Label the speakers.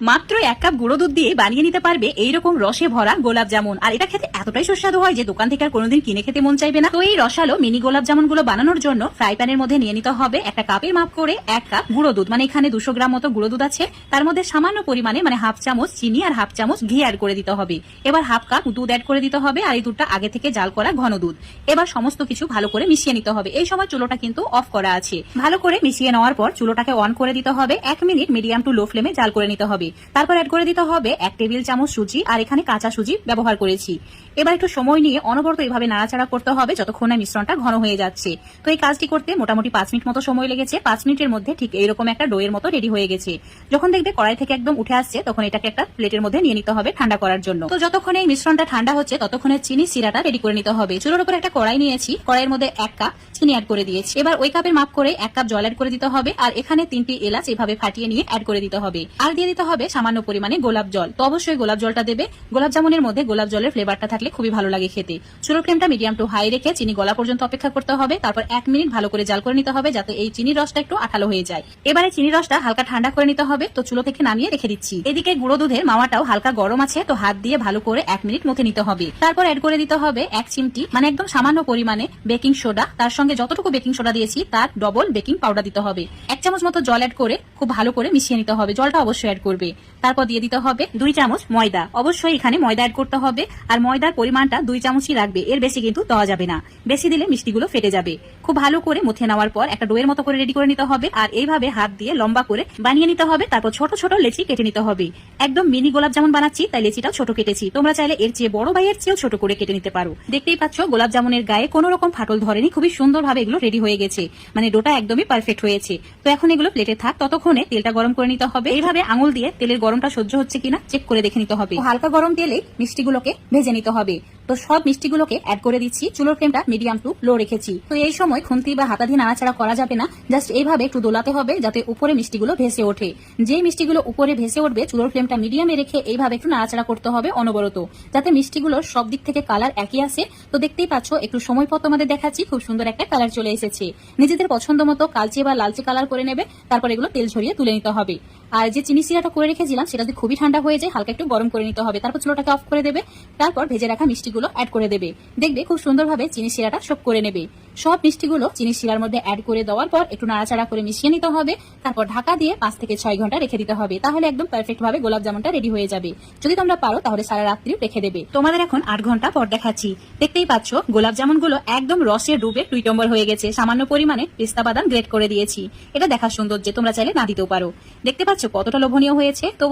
Speaker 1: মাত্র 1 কাপ গুঁড়ো দুধ দিয়ে বানিয়ে নিতে পারবে এইরকম রসে ভরা গোলাপ জামুন। আর এটা খেতে এতটাই সুস্বাদু হয় যে দোকান থেকে আর কোনোদিন কিনে খেতে মন চাইবে না। তো এই রসালো মিনি গোলাপ জামুন গুলো বানানোর জন্য ফ্রাই প্যানের মধ্যে নিয়ে নিতে হবে একটা কাপের মাপ করে 1 কাপ গুঁড়ো দুধ, মানে এখানে 200 গ্রাম মতো গুঁড়ো দুধ আছে। তার মধ্যে সামান্য পরিমাণে মানে হাফ চামচ চিনি আর হাফ চামচ ঘি অ্যাড করে দিতে হবে। এবার হাফ কাপ দুধ অ্যাড করে দিতে হবে আর এই দুধটা আগে থেকে জাল করা ঘন দুধ। এবার সমস্ত কিছু ভালো করে মিশিয়ে নিতে হবে। এই সময় চুলোটা কিন্তু অফ করা আছে। ভালো করে মিশিয়ে নেওয়ার পর চুলোটাকে অন করে দিতে হবে। 1 মিনিট মিডিয়াম টু লো ফ্লেমে জাল করে নিতে হবে। তারপর অ্যাড করে দিতে হবে 1 টেবিল চামচ সুজি, আর এখানে কাঁচা সুজি ব্যবহার করেছি। এবার একটু সময় নিয়ে অনবরত এভাবে নাড়াচাড়া করতে হবে যতক্ষণ না মিশ্রণটা ঘন হয়ে যাচ্ছে। তো এই কাজটি করতে মোটামুটি 5 মিনিট মতো সময় লেগেছে। 5 মিনিটের মধ্যে ঠিক এইরকম একটা ডোয়ের মতো রেডি হয়ে গেছে। যখন দেখবে কড়াই থেকে একদম উঠে আসছে তখন এটাকে একটা প্লেটের মধ্যে নিয়ে নিতে হবে ঠান্ডা করার জন্য। তো যতক্ষণে এই মিশ্রণটা ঠান্ডা হচ্ছে ততক্ষণে চিনি সিরাটা রেডি করে নিতে হবে। চুলোর উপর একটা কড়াই নিয়েছি, কড়াইয়ের মধ্যে 1 কাপ চিনি অ্যাড করে দিয়েছি। এবার ওই কাপের মাপ করে 1 কাপ জল অ্যাড করে দিতে হবে আর এখানে 3টি এলাচ এভাবে ফাটিয়ে নিয়ে অ্যাড করে দিতে হবে। আর দিয়ে দিতে হবে সামান্য পরিমাণে গোলাপ জল। তো অবশ্যই গোলাপ জলটা দেবে। গোলাপ জামুনের মধ্যে গোলাপ জলের ফ্লেভারটা থাকলে খুবই ভালো লাগে খেতে। চুলোর ফ্লেমটা মিডিয়াম টু হাই রেখে চিনি গলা পর্যন্ত অপেক্ষা করতে হবে। তারপর 1 মিনিট ভালো করে জাল করে নিতে হবে যাতে এই চিনির রসটা একটু আঠালো হয়ে যায়। এবারে চিনির রসটা হালকা ঠান্ডা করে নিতে হবে। তো চুলো থেকে নামিয়ে রেখে দিচ্ছি। এদিকে গুঁড়ো দুধের মাওয়াটাও হালকা গরম আছে, তো হাত দিয়ে ভালো করে 1 মিনিট মথে নিতে হবে। তারপর অ্যাড করে দিতে হবে 1 চিমটি মানে একদম সামান্য পরিমাণে বেকিং সোডা। তার সঙ্গে যতটুকু বেকিং সোডা দিয়েছি তার ডবল বেকিং পাউডার দিতে হবে। 1 চামচ মতো জল অ্যাড করে খুব ভালো করে মিশিয়ে নিতে হবে। জলটা অবশ্যই অ্যাড করবে। তারপর দিয়ে দিতে হবে 2 চামচ ময়দা। অবশ্যই এখানে ময়দা অ্যাড করতে হবে আর ময়দার পরিমাণটা 2 চামচই রাখবে, এর বেশি কিন্তু দেওয়া যাবে না। বেশি দিলে মিষ্টিগুলো ফেটে যাবে। খুব ভালো করে মুথে নেওয়ার পর একটা ডোয়ের মতো করে রেডি করে নিতে হবে আর এইভাবে হাত দিয়ে লম্বা করে বানিয়ে নিতে হবে। তারপর ছোট ছোট লেচি কেটে নিতে হবে। একদম মিনি গোলাপ জামুন বানাচ্ছি তাই লেচিটাও ছোট কেটেছি। তোমরা চাইলে এর চেয়ে বড় ভাইয়ের চেয়েও ছোট করে কেটে নিতে পারো। দেখতেই পাচ্ছ গোলাপ জামুনের গায়ে কোনো রকম ফাটল ধরেনি, খুবই সুন্দরভাবে এগুলো রেডি হয়ে গেছে, মানে ডোটা একদমই পারফেক্ট হয়েছে। তো এখন এগুলো প্লেটে থাক, ততক্ষণে তেলটা গরম করে নিতে হবে। এইভাবে আঙুল দিয়ে তেলের গরমটা সহ্য হচ্ছে কিনা চেক করে দেখে নিতে হবে। হালকা গরম তেলে মিষ্টিগুলোকে ভেজে নিতে হবে। তো সব মিষ্টিগুলোকে অ্যাড করে দিচ্ছি। চুলোর ফ্লেমটা মিডিয়াম টু লো রেখেছি। তো এই সময় খুন্তি বা হাতা দিয়ে নাড়াচাড়া করা যাবে না, জাস্ট এইভাবে একটু দোলাতে হবে যাতে উপরে মিষ্টিগুলো ভেসে ওঠে। যেই মিষ্টিগুলো উপরে ভেসে উঠবে চুলোর ফ্লেমটা মিডিয়ামে রেখে এইভাবে একটু নাড়াচাড়া করতে হবে অনবরত, যাতে মিষ্টিগুলোর সব দিক থেকে কালার একই আসে। তো দেখতেই পাচ্ছ একটু সময় পর তোমাদের দেখাচ্ছি, খুব সুন্দর একটা কালার চলে এসেছে। নিজেদের পছন্দ মতো কালচে বা লালচে কালার করে নেবে। তারপর এগুলো তেল ঝরিয়ে তুলে নিতে হবে। আর যে চিনি সিরাটা করে রেখেছিলাম সেটা যদি খুবই ঠান্ডা হয়ে যায় হালকা একটু গরম করে নিতে হবে। তারপর চুলোটাকে অফ করে দেবে। তারপর ভেজে রাখা মিষ্টিগুলো অ্যাড করে দেবে। দেখবে খুব সুন্দরভাবে চিনি সিরাটা শোক করে নেবে। সব মিষ্টিগুলো চিনি শিরার মধ্যে অ্যাড করে দেওয়ার পর একটু নাড়াচাড়া করে মিশিয়ে নিতে হবে। তারপর ঢাকা দিয়ে 5 থেকে 6 ঘন্টা রেখে দিতে হবে। তাহলে একদম পারফেক্ট ভাবে গোলাপ জামুনটা রেডি হয়ে যাবে। যদি তোমরা পারো তাহলে সারা রাত্রিও রেখে দেবে। তোমাদের এখন 8 ঘন্টা পর দেখাচ্ছি। দেখতেই পাচ্ছ গোলাপ জামুন গুলো একদম রসে ডুবে টুইটম্বর হয়ে গেছে। সামান্য পরিমাণে পেস্তা বাদাম গ্রেট করে দিয়েছি। এটা দেখার সৌন্দর্য, তোমরা চাইলে না দিতেও পারো। দেখতে পাচ্ছ কতটা লোভনীয় হয়েছে। তো